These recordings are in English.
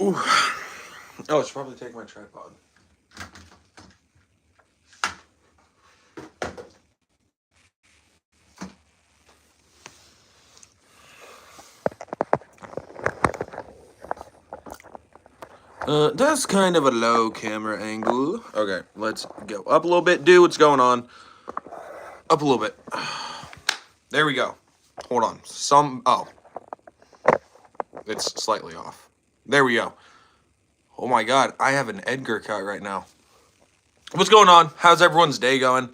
Ooh. Oh, I should probably take my tripod. That's kind of a low camera angle. Okay, let's go up a little bit. Dude, what's going on? Up a little bit. There we go. Hold on. Oh. It's slightly off. There we go. Oh my god, I have an Edgar cut right now. What's going on? How's everyone's day going?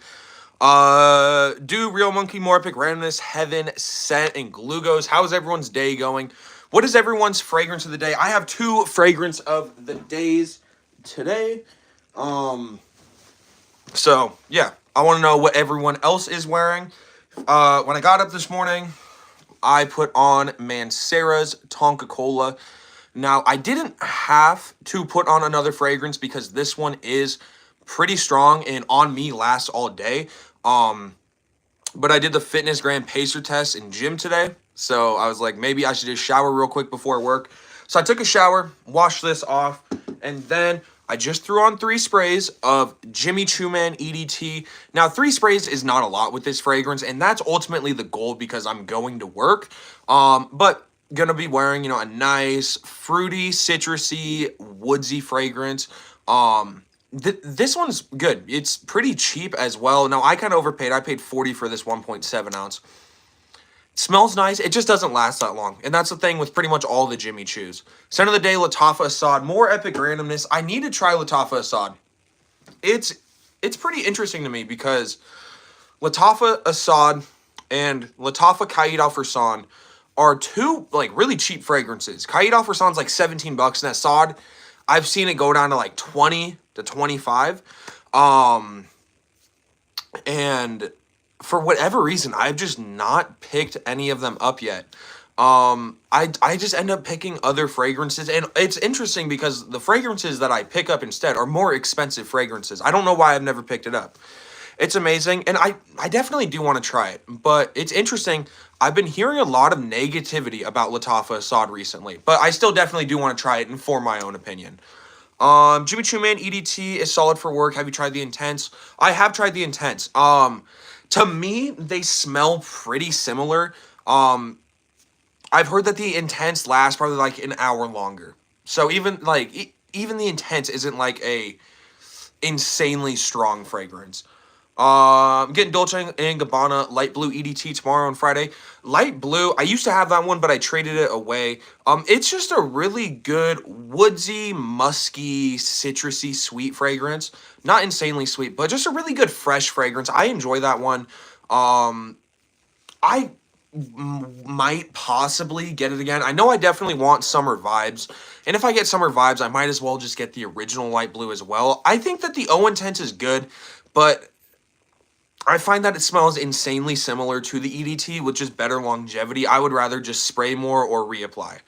Do Real Monkey, More Epic Randomness, Heaven, Scent, and Glugos. How's everyone's day going? What is everyone's fragrance of the day? I have 2 fragrance of the days today. So yeah, I want to know what everyone else is wearing. When I got up this morning, I put on Mancera's Tonka Cola. Now, I didn't have to put on another fragrance because this one is pretty strong and on me lasts all day. But I did the Fitness Grand Pacer test in gym today. So I was like, maybe I should just shower real quick before work. So I took a shower, washed this off, and then I just threw on 3 sprays of Jimmy Choo Man EDT. Now, 3 sprays is not a lot with this fragrance, and that's ultimately the goal because I'm going to work. But gonna be wearing, a nice fruity, citrusy, woodsy fragrance. This one's good. It's pretty cheap as well. Now, I kind of overpaid. I paid $40 for this 1.7 ounce. It smells nice. It just doesn't last that long. And that's the thing with pretty much all the Jimmy Choos. Scent of the day, Lattafa Assad. More epic randomness. I need to try Lattafa Assad. It's pretty interesting to me because Lattafa Assad and Lattafa Qaid Al Farsan are 2 really cheap fragrances. Qaid Al Farsan's like $17 and Assad, I've seen it go down to like 20 to 25. And for whatever reason, I've just not picked any of them up yet. I just end up picking other fragrances, and it's interesting because the fragrances that I pick up instead are more expensive fragrances. I don't know why I've never picked it up. It's amazing, and I definitely do want to try it, but it's interesting. I've been hearing a lot of negativity about Lattafa Assad recently, but I still definitely do want to try it and form my own opinion. Jimmy Choo Man EDT is solid for work. Have you tried the Intense? I have tried the Intense. To me, they smell pretty similar. I've heard that the Intense lasts probably like an hour longer. So even even the Intense isn't like a insanely strong fragrance. I'm getting Dolce & Gabbana Light Blue EDT tomorrow on Friday. Light Blue, I used to have that one, but I traded it away. It's just a really good woodsy, musky, citrusy, sweet fragrance. Not insanely sweet, but just a really good fresh fragrance. I enjoy that one. I might possibly get it again. I know I definitely want summer vibes. And if I get summer vibes, I might as well just get the original Light Blue as well. I think that the O Intense is good, but I find that it smells insanely similar to the EDT with just better longevity. I would rather just spray more or reapply.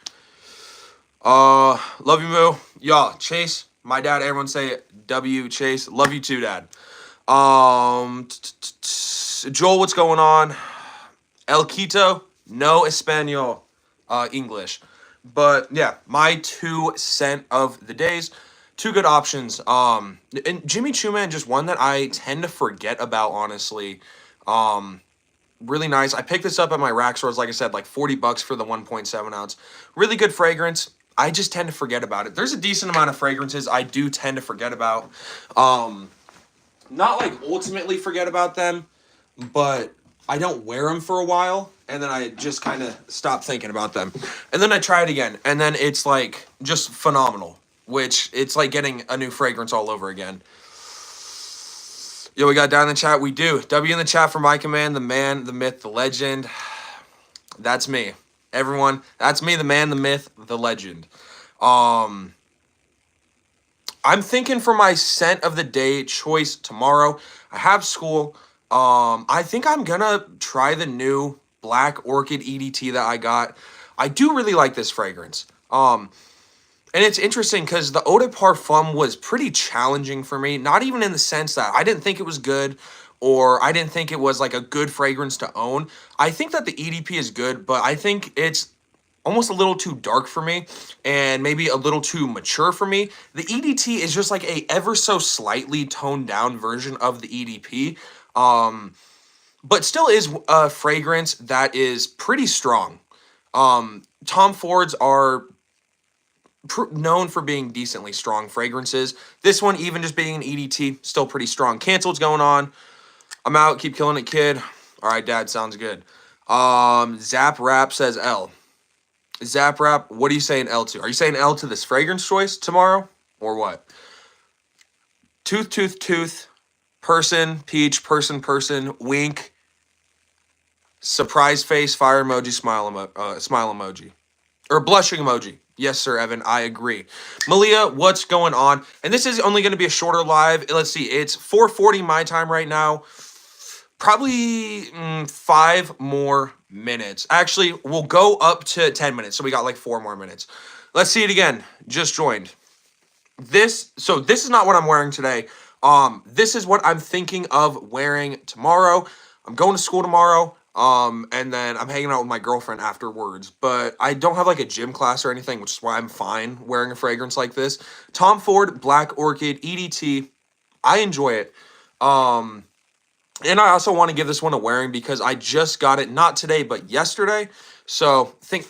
Love you, Moo. Y'all, Chase, my dad, everyone say W, Chase. Love you too, Dad. Joel, what's going on? El Quito, no Espanol, English. But yeah, my 2 scent of the days. 2 good options. And Jimmy Choo Man, just one that I tend to forget about, honestly. Really nice. I picked this up at my rack stores, like I said, like $40 for the 1.7 ounce. Really good fragrance. I just tend to forget about it. There's a decent amount of fragrances I do tend to forget about. Not like ultimately forget about them, but I don't wear them for a while, and then I just kind of stop thinking about them. And then I try it again, and then it's like just phenomenal. Which, it's like getting a new fragrance all over again. Yo, we got down in the chat. We do. W in the chat for my command, the man, the myth, the legend. That's me. Everyone, that's me, the man, the myth, the legend. I'm thinking for my scent of the day choice tomorrow. I have school. I think I'm gonna try the new Black Orchid EDT that I got. I do really like this fragrance. And it's interesting because the Eau de Parfum was pretty challenging for me. Not even in the sense that I didn't think it was good or I didn't think it was like a good fragrance to own. I think that the EDP is good, but I think it's almost a little too dark for me and maybe a little too mature for me. The EDT is just like a ever so slightly toned down version of the EDP. But still is a fragrance that is pretty strong. Tom Fords are known for being decently strong fragrances. This one, even just being an EDT, still pretty strong. Canceled's going on. I'm out. Keep killing it, kid. All right, Dad. Sounds good. Zap Rap says L. Zap Rap, what are you saying L to? Are you saying L to this fragrance choice tomorrow? Or what? Tooth, tooth, tooth. Person, peach, person, wink. Surprise face, fire emoji, smile emoji. Or blushing emoji. Yes, sir, Evan. I agree. Malia, what's going on? And this is only going to be a shorter live. Let's see. It's 4:40 my time right now. Probably 5 more minutes. Actually, we'll go up to 10 minutes. So we got like 4 more minutes. Let's see it again. Just joined. This is not what I'm wearing today. This is what I'm thinking of wearing tomorrow. I'm going to school tomorrow. And then I'm hanging out with my girlfriend afterwards. But I don't have like a gym class or anything, which is why I'm fine wearing a fragrance like this. Tom Ford Black Orchid EDT. I enjoy it. And I also want to give this one a wearing because I just got it, not today, but yesterday. So I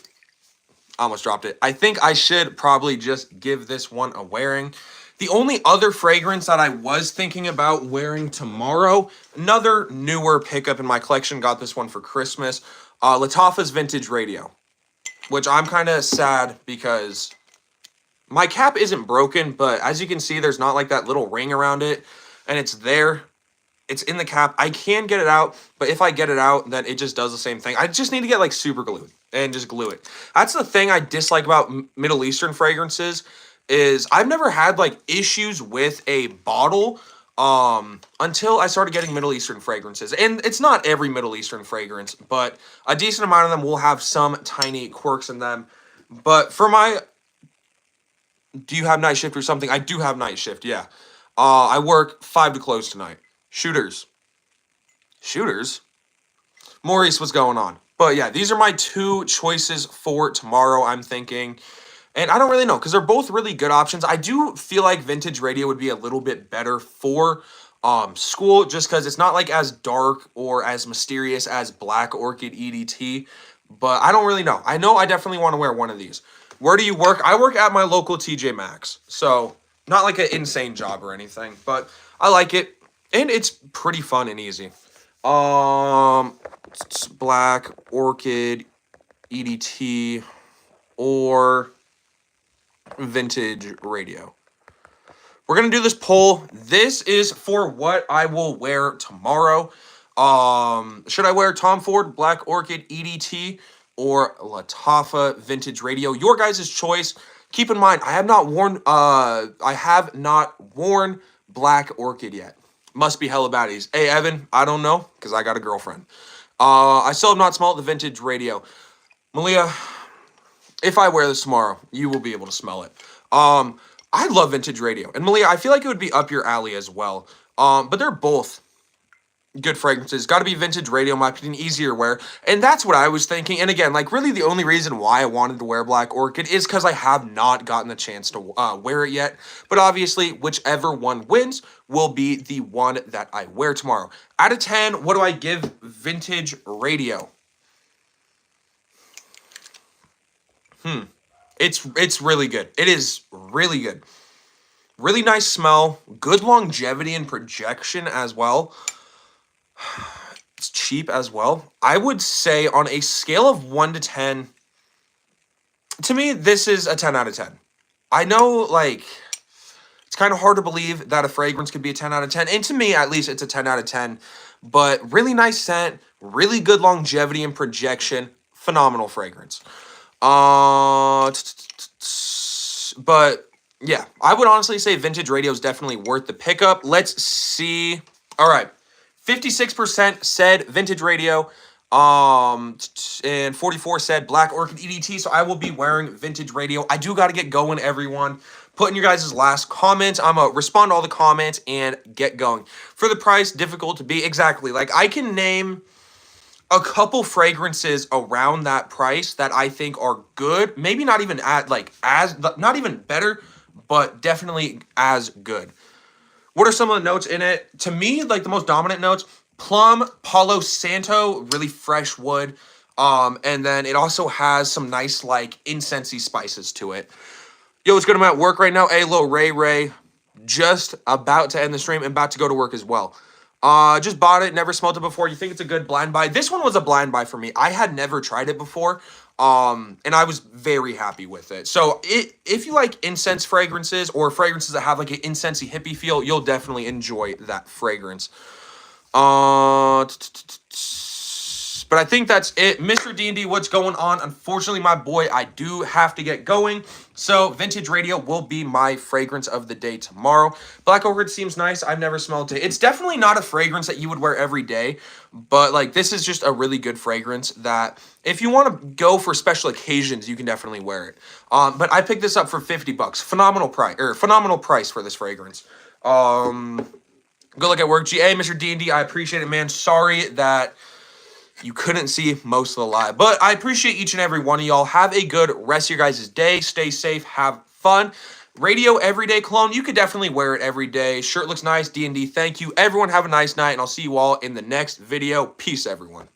almost dropped it. I think I should probably just give this one a wearing. The only other fragrance that I was thinking about wearing tomorrow, another newer pickup in my collection, got this one for Christmas, Lattafa's Vintage Radio, which I'm kind of sad because my cap isn't broken, but as you can see, there's not like that little ring around it, and it's there. It's in the cap. I can get it out, but if I get it out, then it just does the same thing. I just need to get like super glue and just glue it. That's the thing I dislike about Middle Eastern fragrances is I've never had like issues with a bottle until I started getting Middle Eastern fragrances. And it's not every Middle Eastern fragrance, but a decent amount of them will have some tiny quirks in them. But for my, do you have night shift or something? I do have night shift, yeah. I work 5 to close tonight. Shooters. Maurice, what's going on? But yeah, these are my 2 choices for tomorrow, I'm thinking. And I don't really know, because they're both really good options. I do feel like Vintage Radio would be a little bit better for school, just because it's not like as dark or as mysterious as Black Orchid EDT. But I don't really know. I know I definitely want to wear one of these. Where do you work? I work at my local TJ Maxx. So, not like an insane job or anything, but I like it. And it's pretty fun and easy. Black Orchid EDT or Vintage Radio. We're going to do this poll. This is for what I will wear tomorrow. Should I wear Tom Ford Black Orchid EDT or Lattafa Vintage Radio? Your guys' choice. Keep in mind, I have not worn Black Orchid yet. Must be hella baddies. Hey, Evan, I don't know, because I got a girlfriend. I still have not smelled the Vintage Radio. Malia, if I wear this tomorrow, you will be able to smell it. I love Vintage Radio. And Malia, I feel like it would be up your alley as well. But they're both good fragrances. Got to be Vintage Radio, in my opinion, easier wear. And that's what I was thinking. And again, like really the only reason why I wanted to wear Black Orchid is because I have not gotten the chance to wear it yet. But obviously, whichever one wins will be the one that I wear tomorrow. Out of 10, what do I give Vintage Radio? It's really good. It is really good. Really nice smell. Good longevity and projection as well. It's cheap as well. I would say on a scale of 1 to 10, to me, this is a 10 out of 10. I know, like, it's kind of hard to believe that a fragrance could be a 10 out of 10. And to me, at least, it's a 10 out of 10. But really nice scent, really good longevity and projection. Phenomenal fragrance. But, yeah, I would honestly say Vintage Radio is definitely worth the pickup. Let's see. All right. 56% said Vintage Radio, and 44 said Black Orchid EDT, so I will be wearing Vintage Radio. I do got to get going, everyone. Put in your guys' last comments. I'm going to respond to all the comments and get going. For the price, difficult to beat. Exactly. Like, I can name a couple fragrances around that price that I think are good. Maybe not even at like as not even better, but definitely as good. What are some of the notes in it? To me, like the most dominant notes: plum, Palo Santo, really fresh wood. And then it also has some nice like incensey spices to it. Yo, what's good? I'm at work right now. Hey, little Ray. Just about to end the stream and about to go to work as well. Just bought it, never smelled it before. You think it's a good blind buy? This one was a blind buy for me. I had never tried it before. And I was very happy with it. So if you like incense fragrances or fragrances that have like an incensey hippie feel, you'll definitely enjoy that fragrance. But I think that's it. Mr. D&D, what's going on? Unfortunately, my boy, I do have to get going. So Vintage Radio will be my fragrance of the day tomorrow. Black Orchid seems nice. I've never smelled it. It's definitely not a fragrance that you would wear every day. But like this is just a really good fragrance that if you want to go for special occasions, you can definitely wear it. But I picked this up for $50. Phenomenal price for this fragrance. Good luck at work. GA, Mr. D&D, I appreciate it, man. Sorry that you couldn't see most of the live. But I appreciate each and every one of y'all. Have a good rest of your guys' day. Stay safe. Have fun. Radio Everyday Cologne. You could definitely wear it every day. Shirt looks nice. D&D, thank you. Everyone have a nice night, and I'll see you all in the next video. Peace, everyone.